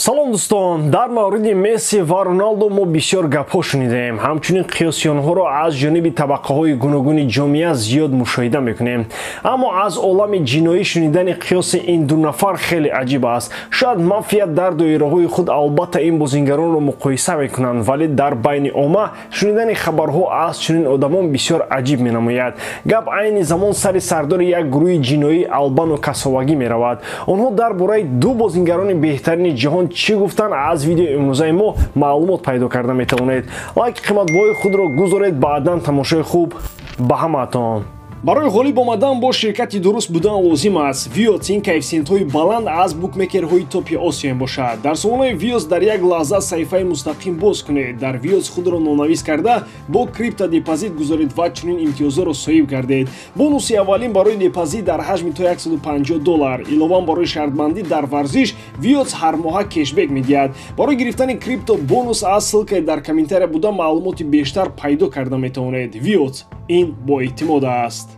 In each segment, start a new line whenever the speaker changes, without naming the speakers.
салом дӯстон, дар мавриди Месси ва Роналдо мо бисёр гапҳо шунидем. Ҳамчунин қиёсёнҳоро аз ҷониби табақаҳои гуногуни ҷомеа зиёд мушоҳида мекунем. Аммо аз олами ҷиноӣ шунидани қиёси ин ду нафар хеле аҷиб аст. Шояд мафия дар доираҳои худ албатта ин бозингаронро муқоиса мекунанд, вале дар байни омма шунидани хабарҳо аз чунин одамон бисёр аҷиб менамояд. Гап айни замон сари сардори як гурӯҳи ҷиноӣ Албано Касовагӣ меравад. Онҳо дар бораи ду бозингарони беҳтарини ҷаҳон чӣ гуфтанд? Аз видеои имрӯзаи мо маълумот пайдо карда метавонед. лайки қиматбоҳои худро гузоред. баъдан тамошои хуб ба ҳамаатон. барои ғолиб омадан бо ширкати дуруст будан лозим аст. Vios ин коэффициентҳои баланд аз букмекерҳои топи Осиё мебошад. дар сомонаи Vios дар як лаҳза саҳифаи мустақим боз кунед. дар Vios худро нонавис карда бо криптодепозит гузоред ва чунин имтиёзҳоро соҳиб гардед. бонуси аввалин барои депозит дар ҳаҷми то $150. Илован барои шартбандӣ дар варзиш Vios ҳармоҳа кешбек медиҳад. барои гирифтани крипто бонус аз ссилкаи дар комментария буда маълумоти бештар пайдо карда метавонед. Vios ин боэътимод аст.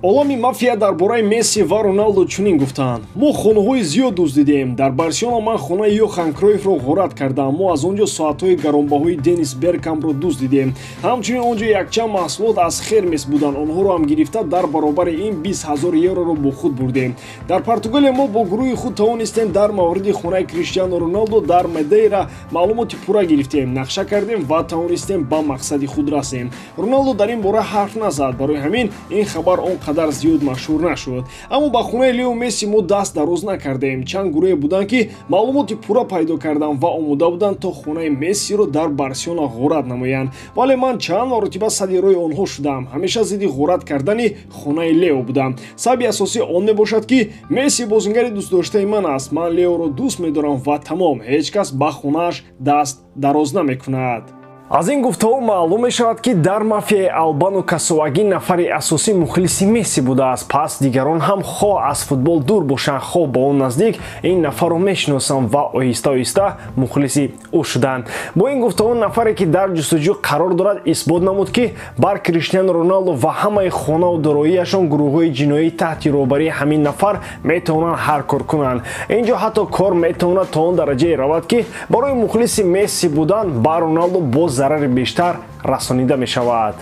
олами мафия дар бораи Месси ва Роналдо чунин гуфтанд: мо хонаҳои зиёд дуздидем. дар Барселона ман хонаи Йохан Кройфро ғорат кардам. мо аз он ҷо соатҳои гаронбаҳои Денис Беркампро дуздидем. ҳамчунин он ҷо якчанд маҳсулот аз Хермес буданд. онҳоро ҳам гирифта дар баробари ин €20,000 бо худ бурдем. дар Португалия мо бо гурӯҳи худ тавонистем дар мавриди хонаи Криштиану Роналдо дар Мадейра маълумоти пурра гирифтем, нақша кардем ва тавонистем ба мақсади худ расем. Роналдо дар ин бора ҳарф назад. барои ҳамин ин хабар он қадар зиёд машҳур нашуд. аммо ба хонаи Лео Месси мо даст дароз накардем. чанд гурӯҳе буданд ки маълумоти пурра пайдо карданд ва омода буданд то хонаи Мессиро дар Барселона ғорат намоянд. вале ман чанд маротиба садди рӯи онҳо шудам. ҳамеша зидди ғорат кардани хонаи Лео будам. сабаби асосӣ он мебошад ки Месси бозингари дӯстдоштаи ман аст. ман Леоро дӯст медорам ва тамом. ҳеҷ кас ба хонааш даст дароз намекунад. аз ин гуфтаҳо маълум мешавад ки дар мафияи Албано Касовагӣ нафари асосӣ мухлиси Месси будааст. пас дигарон ҳам хоҳ аз футбол дур бошанд, хоҳ ба он наздик, ин нафарро мешиносанд ва оҳиста оҳиста мухлиси ӯ шуданд. бо ин гуфтаҳо нафаре ки дар ҷустуҷӯ қарор дорад исбот намуд ки бар Криштиану Роналдо ва ҳамаи хонаву дороияшон гурӯҳҳои ҷиноӣ таҳти роҳбарии ҳамин нафар метавонанд ҳар кор кунанд. ин ҷо ҳатто кор метавонад то он дараҷае равад ки барои мухлиси Месси будан ба Роналдо боз зарари бештар расонида мешавад.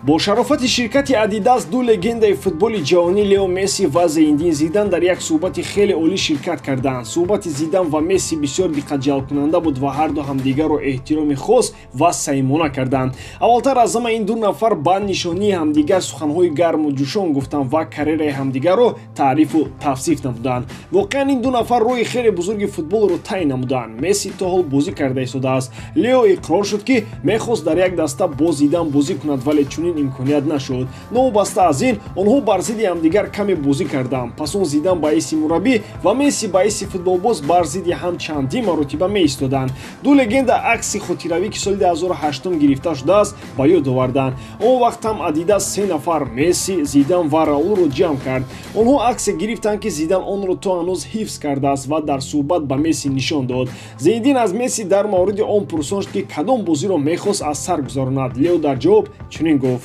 бо шарофати ширкати Adidas ду легендаи футболи ҷаҳонӣ Лео Месси ва Зейндин Зидан дар як суҳбати хеле олӣ ширкат карданд. суҳбати Зидан ва Месси бисёр диққатҷалбкунанда буд ва ҳарду ҳамдигарро эҳтироми хос ва саймона карданд. аввалтар аз ҳама ин ду нафар ба нишонии ҳамдигар суханҳои гарму ҷӯшон гуфтанд ва карьераи ҳамдигарро таърифу тавсиф намуданд. воқеан ин ду нафар роҳи хеле бузурги футболро тай намуданд. Месси то ҳол бозӣ карда истодааст. Лео иқрор шуд ки мехост дар як даста бо Зидан бозӣ кунад, вале чунин имконият нашуд. новобаста аз ин онҳо бар зидди ҳамдигар каме бозӣ карданд. пас он Зидан ба ҳайси мураббӣ ва Месси ба ҳайси футболбоз бар зидди ҳам чандин маротиба меистоданд. ду легенда акси хотиравӣ ки соли 2008 гирифта шудааст ба ёд оварданд. он вақт ҳам Adidas 3 нафар Месси, Зидан ва Раулро ҷамъ кард. онҳо аксе гирифтанд ки Зидан онро то ҳанӯз ҳифз кардааст ва дар суҳбат ба Месси нишон дод. Зейндин аз Месси дар мавриди он пурсон шуд ки кадом бозиро мехост аз сар гузаронад. Лео дар ҷавоб чунин гуфт: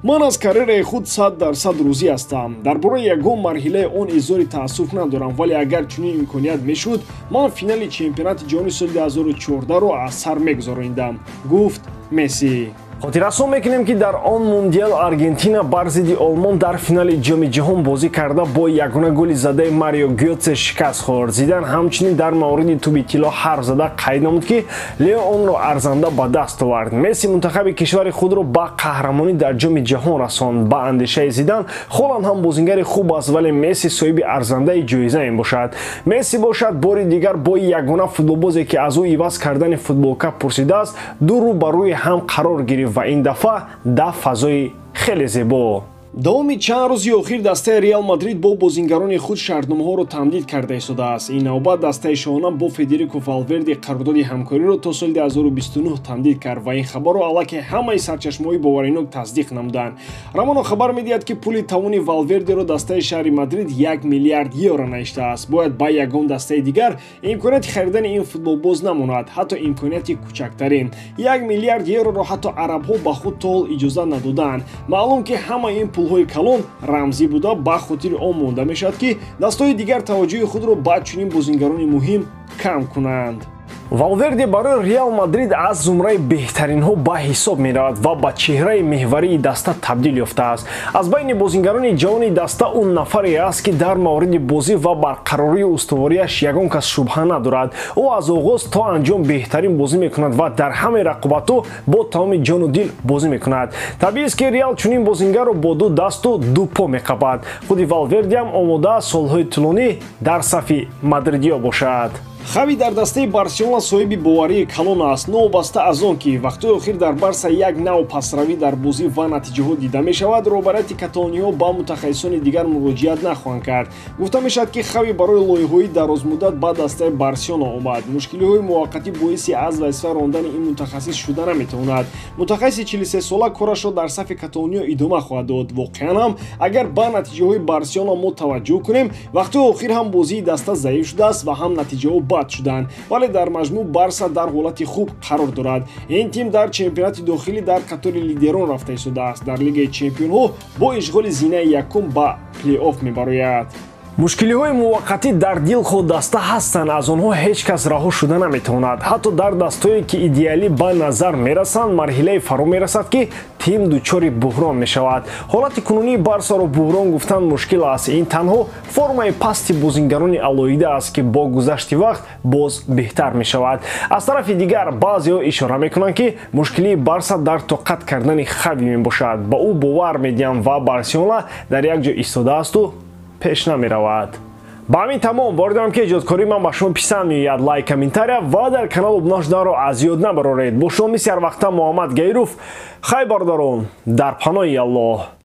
ман аз карьераи худ 100% розӣ ҳастам. дар бораи ягон марҳилаи он изҳори таассуф надорам, вале агар чунин имконият мешуд, ман финали чемпионати ҷаҳони соли 2014-ро аз сар мегузаронидам, гуфт Месси. хотиррасон мекунем ки дар он мундиал Аргентина бар зидди Олмон дар финали ҷоми ҷаҳон бозӣ карда бо ягона голи задаи Марио Гётсе шикаст хӯрд. Зидан ҳамчунин дар мавриди туби тилло ҳарф зада қайд намуд ки Лео онро арзанда ба даст овард. Месси мунтахаби кишвари худро ба қаҳрамонӣ дар ҷоми ҷаҳон расонд. ба андешаи Зидан Холланд ҳам бозингари хуб аст, вале Месси соҳиби арзандаи ҷоиза мебошад. Месси бошад бори дигар бо ягона футболбозе ки аз ӯ иваз кардани футболка пурсидааст ду рӯ ба рӯи ҳам қарор гирифт ва ин дафъа дар фазои хеле зебо. давоми чанд рӯзи охир дастаи Реал Мадрид бо бозингарони худ шартномаҳоро тамдид карда истодааст. ин навбат дастаи шоҳона бо Федерико Валверде қарордоди ҳамкориро то соли 2029 тамдид кард ва ин хабарро аллакай ҳамаи сарчашмаҳои боваринок тасдиқ намуданд. рамоно хабар медиҳад ки пули тавони Валвердеро дастаи шаҳри Мадрид 1 миллиард евро наиштааст. бояд ба ягон дастаи дигар имконияти харидани ин футболбоз намонад, ҳатто имконияти кӯчактарин. 1 миллиард евроро ҳатто арабҳо ба худ то ҳол иҷоза надоданд. маълум ки ҳама ин пулҳои калон рамзӣ буда ба хотири он монда мешавад ки дастҳои дигар таваҷҷӯҳи худро ба чунин бозингарони муҳим кам кунанд. Валверде барои Реал Мадрид аз зумраи беҳтаринҳо ба ҳисоб меравад ва ба чеҳраи меҳварии даста табдил ёфтааст. Аз байни бозингарони ҷавони даста он нафаре аст ки дар мавриди бозӣ ва барқарории устувориаш ягон кас шубҳа надорад. Ӯ аз оғоз то анҷом беҳтарин бозӣ мекунад ва дар ҳамаи рақобатҳо бо тамоми ҷону дил бозӣ мекунад. Табиист ки Реал чунин бозингарро бо ду дасту ду по меқабад. Худи Валвердеам омодааст солҳои тӯлонӣ дар сафи мадридиё бошад. Хави дар дастаи Барселона соҳиби боварии калон аст, новобаста аз он ки вақтҳои охир дар Барса як нав пасравӣ дар бозӣ ва натиҷаҳо дида мешавад, роҳбарияти каталониҳо ба мутахассисони дигар муроҷиат нахоҳанд кард. Гуфта мешавад ки Хави барои лоиҳаҳои дарозмуддат ба дастаи Барселона омад. Мушкилиҳои муваққатӣ боиси аз вазифа рондани ин мутахассис шуда наметавонад. Мутахассиси 43 сола корашро дар сафи Каталониё идома хоҳад дод. Воқеан ҳам агар ба натиҷаҳои Барселона мо таваҷҷӯҳ кунем, вақтҳои охир ҳам бозии даста заиф шудааст ва ҳам натиҷаҳо бад шуданд, вале дар маҷмӯъ Барса дар ҳолати хуб қарор дорад. Ин тим дар чемпионати дохилӣ дар қатори лидерон рафта истодааст. Дар Лигаи Чемпионҳо бо ишғоли зинаи якум ба плей-офф мебарояд. мушкилиҳои муваққатӣ дар дилхо даста ҳастанд, аз онҳо ҳеҷ кас раҳо шуда наметавонад. ҳатто дар дастҳое ки идеалӣ ба назар мерасанд, марҳилае фаро мерасад ки тим дучори буҳрон мешавад. ҳолати кунунии Барсаро буҳрон гуфтан мушкил аст. ин танҳо формаи пасти бозингарони алоҳида аст ки бо гузашти вақт боз беҳтар мешавад. аз тарафи дигар баъзеҳо ишора мекунанд ки мушкилии Барса дар тоқат кардани Хави мебошад. ба ӯ бовар медиҳам ва Барселона дар як ҷо истодаасту пеш намеравад. ба ҳамин тамом воридам ки эҷодкории ман ба шумо писанд меояд. лайк, комментария ва дар канал обуна шуданро аз ёд набароред. бо шумо мисли ҳар вақта Муҳаммад Гайров. хай бародарон, дар паноҳи Аллоҳ.